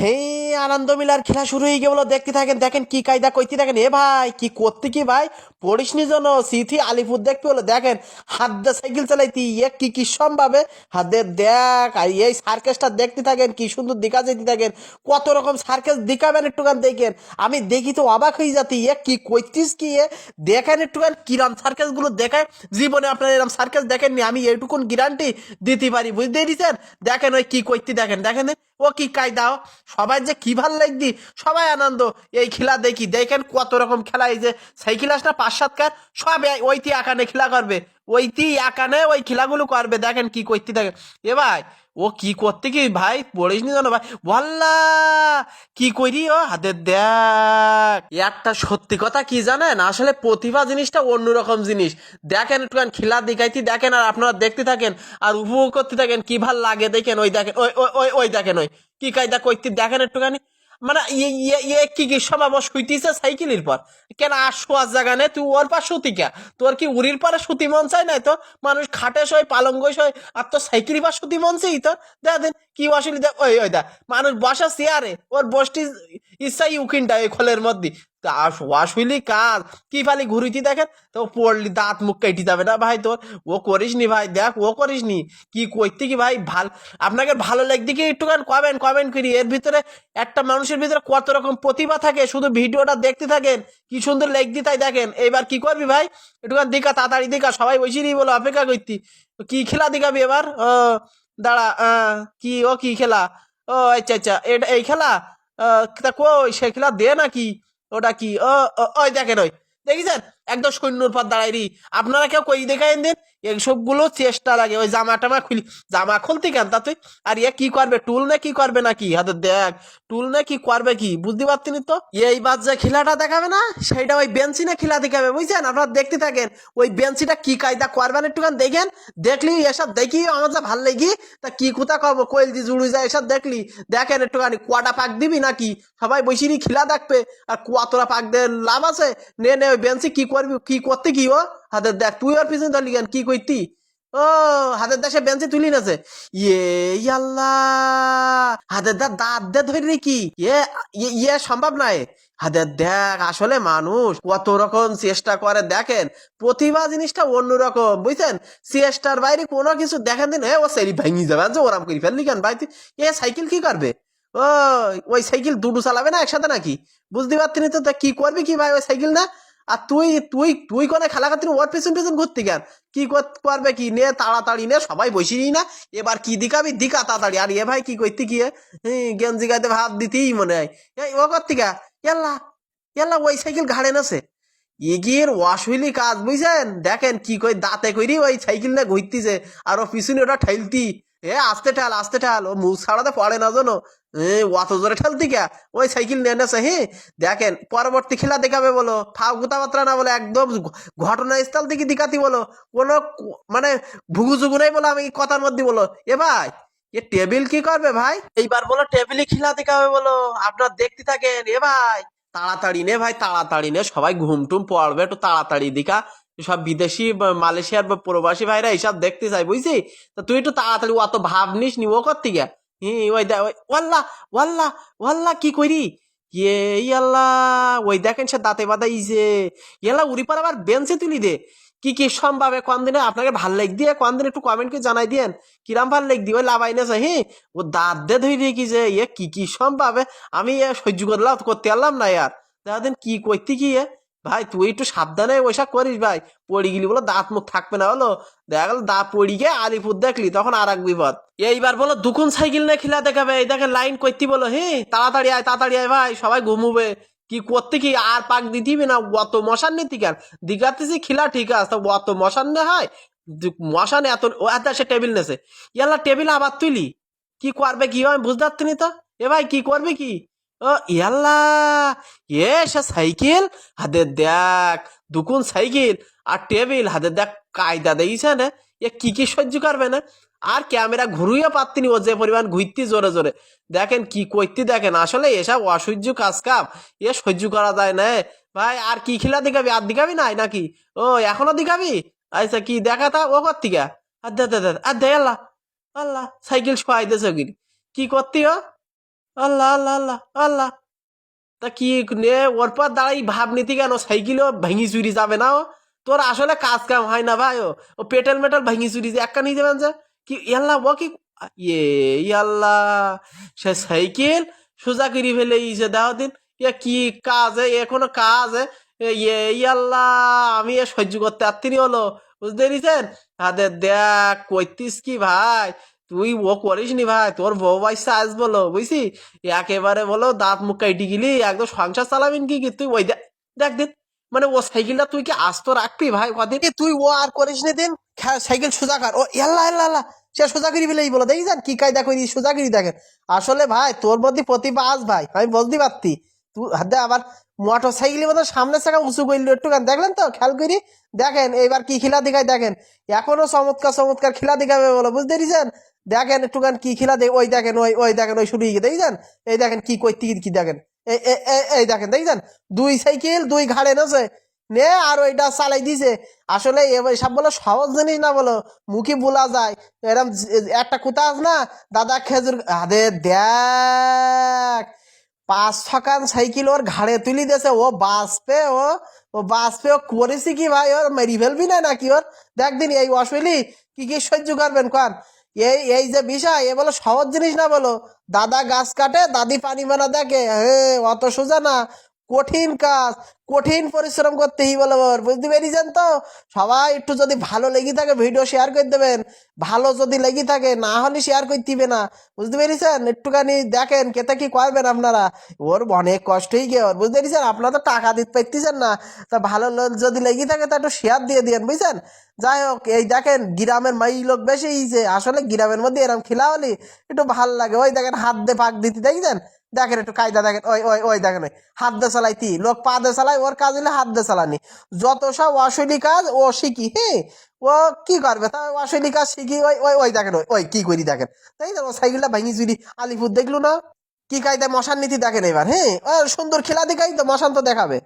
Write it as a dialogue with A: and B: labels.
A: হে, আনন্দ Miller খেলা শুরু হয়ে গেল। দেখতে থাকেন, দেখেন কি কায়দা করতে থাকেন। এ ভাই কি করতে কি ভাই, পড়িসনি জন্য সিথি আলিপুর দেখতে হলো। দেখেন হাত দিয়ে সাইকেল চালাইতি এ কি কি সম্ভাবে হাত দিয়ে দেখ। আর এই সার্কেসটা দেখতে থাকেন, কি সুন্দর দিকা যেতে থাকেন। কত রকম সার্কেস দিকাবেন একটুখান দেখেন। আমি দেখি তো অবাক হয়ে যাতি এ কি করতিস কি এ। দেখেন একটুখান কিরাম সার্কেস গুলো দেখায়। জীবনে আপনার এরকম সার্কেস দেখেননি, আমি এইটুকুন গ্যারান্টি দিতে পারি, বুঝতে দিচ্ছেন। দেখেন ওই কি করতে দেখেন, দেখেন ও কি কায়দা। সবাই যে কি ভাল লাগবি, সবাই আনন্দ এই খেলা দেখি। দেখেন কত রকম খেলা, এই যে সাইকেল আসনা 5-7 কার সব ওইটি আকানে খেলা করবে, ওইটি আকানে ওই খেলাগুলো করবে। দেখেন কি করতে থাকে। এ ভাই ও কি করতে কি ভাই, পড়িস নি জানো ভাই। বল্লা কি করি ও হাতের দেখ। একটা সত্যি কথা কি জানেন, আসলে প্রতিভা জিনিসটা অন্যরকম জিনিস। দেখেন একটুখানি খেলা দেখাইতে দেখেন, আর আপনারা দেখতে থাকেন আর উপভোগ করতে থাকেন, কি ভাল লাগে দেখেন। ওই দেখেন, ওই ওই ওই ওই দেখেন ওই কি কায়দা করতে দেখেন একটুখানি। মানে ইয়ে ইয়ে ইয়ে কি কি সব আবার শুইতিছে সাইকেলের পর। কেন আর শোয়ার জায়গা নেই, তুই ওর পর শুতি কে? তোর কি উড়ির পরে শুতি মন চাই নাই তো? মানুষ খাটে শোয়, পালঙ্গ শোয়, আর তোর সাইকেলের পর শুতি মন চাই তোর? দেখ কি অসুবিধা। ওই ওই দা মানুষ বসা চেয়ারে, ওর বসটি ইচ্ছাই উকিনটা ওই খোলের মধ্যে। অশুইলি কাজ কি ফালি ঘুরিতি দেখেন তো, পড়লি দাঁত মুখ কেটে যাবে না ভাই তোর। ও করিস নি ভাই, দেখ ও করিস নি। কি করতে কি ভাই, ভাল আপনাকে ভালো লাগবে কি একটুখানি কমেন্ট কমেন্ট করি। এর ভিতরে একটা মানুষের ভিতরে কত রকম প্রতিভা থাকে, শুধু ভিডিওটা দেখতে থাকেন কি সুন্দর লেগদি। তাই দেখেন এইবার কি করবি ভাই, একটুখানি দিকা তাড়াতাড়ি দিকা, সবাই বসিরই বলো অপেক্ষা করতি। কি খেলা দিকাবি এবার? ও দাঁড়া, কি ও কি খেলা? ও আচ্ছা আচ্ছা, এটা এই খেলা। তা কই সে খেলা দে নাকি? ওটা কি? ওই দেখেন ওই দেখিছেন, একদম সৈন্যর পর দাঁড়াইরি। আপনারা কেউ কই দেখাইন দিন। এইসব গুলো চেষ্টা লাগে, ওই জামা টামা খুলি, জামা খুলতি কেন তা তুই? আর ইয়ে কি করবে, টুল না কি করবে নাকি হাতে দেখ। টুল না কি করবে কি বুঝতে পারছি তো। এইবার যে খেলাটা দেখাবে না, সেইটা ওই বেঞ্চি না খেলা দেখাবে, বুঝছেন। আপনারা দেখতে থাকেন ওই বেঞ্চিটা কি কায়দা করবেন একটুখান দেখেন। দেখলি এসব দেখি আমার যা ভাল লাগি। তা কি কোথা কব কোয়েল দি জুড়ি যায় এসব দেখলি। দেখেন একটুখানি কটা পাক দিবি নাকি, সবাই বসিরই খেলা দেখবে। আর কতটা পাক দিয়ে লাভ আছে। নে নে ওই বেঞ্চি কি করবি, কি করতে কি ও হাতের দেখ। তুই ওর পিছনে ধরলি কেন, কি কইতি? ও হাতের দেশে বেঞ্চি তুলি নেছে। ইয়ে আল্লাহ, হাতের দা দাঁত দে ধরি কি ইয়ে সম্ভব নাই। হাতের দেখ আসলে মানুষ কত রকম চেষ্টা করে দেখেন। প্রতিভা জিনিসটা অন্যরকম, বুঝছেন। চেষ্টার বাইরে কোনো কিছু দেখেন দিন, হ্যাঁ ও সাইকেল ভেঙে যাবে যে ওরাম করে ফেললি কেন ভাই তুই? এ সাইকেল কি করবে? ওই সাইকেল দুটো চালাবে না একসাথে নাকি? বুঝতে পারছি না তো। তা কি করবি কি ভাই ওই সাইকেল না? আর তুই তুই তুই কোনে খেলা খাতির ওর পেছন পেছন ঘুরতে কেন? কি করবে কি, নে তাড়াতাড়ি নে, সবাই বসিনি না। এবার কি দিকাবি দিকা তাড়াতাড়ি। আর এ ভাই কি করতে কি গেঞ্জি গাইতে ভাত দিতেই মনে হয়। এই ও করতে গা এল্লা এল্লা ওই সাইকেল ঘাড়ে নাছে। এগিয়ে অসুইলি কাজ, বুঝছেন। দেখেন কি কই দাঁতে কইরি ওই সাইকেল না ঘুরতিছে, আর ও পিছনে ওটা ঠেলতি। এ আস্তে ঠাল আস্তে ঠাল, ও মুখ ছাড়াতে পড়ে না জানো। অত জোরে ঠেলতি কে? ওই সাইকেল নিয়ে নেছে। হ্যাঁ দেখেন পরবর্তী খেলা দেখাবে বলো, ফাও কথাবার্তা না বলে একদম ঘটনাস্থল থেকে দেখাতি বলো। কোনো মানে ভুগু জুগু নাই বলো, আমি কথার মধ্যে বলো। এ ভাই এ টেবিল কি করবে ভাই, এইবার বলো টেবিলে খেলা দেখাবে বলো। আপনার দেখতে থাকেন। এ ভাই তাড়াতাড়ি নে ভাই, তাড়াতাড়ি নে, সবাই ঘুম টুম পড়বে, একটু তাড়াতাড়ি দিকা। সব বিদেশি মালয়েশিয়ার বা প্রবাসী ভাইরা এইসব দেখতে চাই, বুঝছি। তা তুই একটু তাড়াতাড়ি, অত ভাব নিস নি ও করতে গিয়া। ওই দেখ ওয়াল্লা ওয়াল্লা ওয়াল্লা কি কইরি। আল্লাহ ওই দেখেন সে দাঁতে বাদা ইছে। ইয়াল্লা উড়ি পার আবার বেঞ্চে তুলি দে। কি কি সম্ভাবে কোন দিনে আপনাকে ভাল লাগ দিয়ে কোন দিন একটু কমেন্ট করে জানাই দিয়েন। কিরাম ভাল লাগ দিয়ে ওই লাভাই না হ্যাঁ। ও দাঁত দে ধরে কি যে কি কি সম্ভাবে। আমি সহ্য করলাম, করতে পারলাম না ইয়ার। দাদিন কি করতে কি ভাই, তুই একটু সাবধানে ওইসা করিস ভাই। পড়ি গেলি বলো দাঁত মুখ থাকবে না হলো। দেখা গেল দাঁত পড়ি গিয়ে আলিপুর দেখলি, তখন আর এক বিপদ। এইবার বলো দুকুন সাইকেল নিয়ে খেলা দেখাবে, এই দেখেন লাইন করতে বলো। হ্যাঁ তাড়াতাড়ি আয় ভাই, সবাই ঘুমুবে। কি করতে কি আর পাক দিতিবি না, অত মশান নিতি কেন? দিঘাতেছি খেলা ঠিক আছে, তা অত মশান নে হয়। মশান এত এত সে টেবিল নেছে। ইয়াল্লা টেবিল আবার তুলি কি করবে কি হয় বুঝতে পারছি তো। এ ভাই কি করবে কি? ও ইয়াল্লা এ সে সাইকেল হাতে দেখ, দুকুন সাইকেল আর টেবিল হাতে দেখ, কায়দা দেখছে না। এ কি কি সহ্য করবে না। আর ক্যামেরা ঘুরিয়ে পারতিনি, ও যে পরিমাণ ঘুরতি জোরে জোরে। দেখেন কি করতে দেখেন, আসলে এসব অসহ্য কাজ কাম। এ সহ্য করা যায় না ভাই। আর কি খেলা দেখাবি, আর দেখাবি নাই নাকি? ও এখনো দেখাবি? আচ্ছা কি দেখা তা ও করতি গা। আর দে দে দে আর দে আল্লাহ আল্লাহ সাইকেল শোয়াই দেছে কি করতি ও? আল্লাহ আল্লাহ আল্লাহ আল্লাহ। তা কি নে ওর পর দাঁড়াই ভাব নিতি কেন, সাইকেলও ভেঙি চুরি যাবে না ও? তোর আসলে কাজ কাম হয় না ভাই, ও ও পেটেল মেটাল ভেঙি চুরি যে একটা নিয়ে যাবেন যে কি ইয়াল্লা ও কি ইয়ে ইয়াল্লা, সে সাইকেল সোজা করি ফেলে ইসে দাও দিন। ইয়ে কি কাজ এ কোনো কাজ ইয়ে ইয়াল্লা, আমি এ সহ্য করতে পারতিনি হলো, বুঝতে পেরেছেন? আদের দেখ কইতিস কি ভাই, তুই ও করিস নি ভাই, তোর বউ বাইসা আজ বলো বুঝছি, একেবারে বলো দাঁত মুখ কাইটি গেলি একদম সংসার চালাবিন কি কি তুই ওই দেখ, দেখ দিন, মানে ও সাইকেলটা তুই কি আস্ত রাখবি ভাই কদিন? তুই ও আর করিস নি দিন, সাইকেল সোজা কর ও ইয়াল্লা ইয়াল্লা আল্লাহ, সে সোজা করি ফেলেই বলো দেখি যান কি কায়দা করি সোজা করি দেখেন। আসলে ভাই তোর মধ্যে প্রতিভা আজ ভাই, আমি বুঝতে পারতি। তুই হাতে আবার মোটর সাইকেলের মতো সামনের চাকা উঁচু করলি একটু দেখলেন তো খেয়াল করি, দেখেন এইবার কি খেলা দেখায় দেখেন, এখনো চমৎকার চমৎকার খেলা দেখাবে বলো, বুঝতে পেরেছেন? দেখেন একটুখান কি খেলা দেখ, ওই দেখেন ওই ওই দেখেন ওই শুরু গিয়ে দেখছেন, এই দেখেন কি করতে কি দেখেন, এই দেখেন দেখছেন, দুই সাইকেল দুই ঘাড়ে নেছে নে আর ওইটা চালাই দিছে। আসলে সব বলো সহজ জিনিস না বলো, মুখে বলা যায় এরম একটা কোথা আছে না, দাদা খেজুর আদে দেখ, 5-6 খান সাইকেল ওর ঘাড়ে তুলি দিয়েছে, ও বাঁচবে ও, ও বাঁচবে, ও করেছি কি ভাই, ওর মেরি ফেলবি না নাকি ওর? দেখ দিন এই অশৈলি কি কি সহ্য করবেন কন? এই এই যে বিষয় এ বলো সহজ জিনিস না বলো, দাদা গাছ কাটে দাদি পানি মানা দেখে, অত সোজা না, কঠিন কাজ, কঠিন পরিশ্রম করতেই বলো ওর, বুঝতে পেরেছেন তো? সবাই একটু যদি ভালো লেগে থাকে ভিডিও শেয়ার করে দেবেন, ভালো যদি লেগে থাকে, না হলে শেয়ার করতে দিবে না, বুঝতে পেরেছেন? একটুখানি দেখেন কেতে কি করবেন আপনারা, ওর অনেক কষ্টই গে ওর, বুঝতে পেরেছেন? আপনারা তো টাকা দিতে পারতেছেন না, তা ভালো যদি লেগে থাকে তা একটু শেয়ার দিয়ে দিয়েন বুঝছেন? যাই হোক এই দেখেন গ্রামের মাই লোক বেশি হয়েছে, আসলে গ্রামের মধ্যে এরকম খেলা হলে একটু ভাল লাগে, ওই দেখেন হাত দিয়ে পাক দিতে দেখছেন, দেখেন একটু কায়দা দেখেন, ওই ওই ওই দেখেন ওই হাত দিয়ে চালাইতি, লোক পা দিয়ে চালায়, ওর কাজ হলে হাত দিয়ে চালানি, যত সব অশৈলী কাজ ও শিখি, হ্যাঁ ও কি করবে তা অশৈলী কাজ শিখি, ওই ওই ওই দেখেন ওই ওই কি করি দেখেন, তাই না? ও সাইকেলটা ভাঙি চুরি আলিপুর দেখলো না কি কায়দায় মশার নীতি দেখেন এবার, হ্যাঁ সুন্দর খেলা দেখাই তো মশান তো দেখাবে।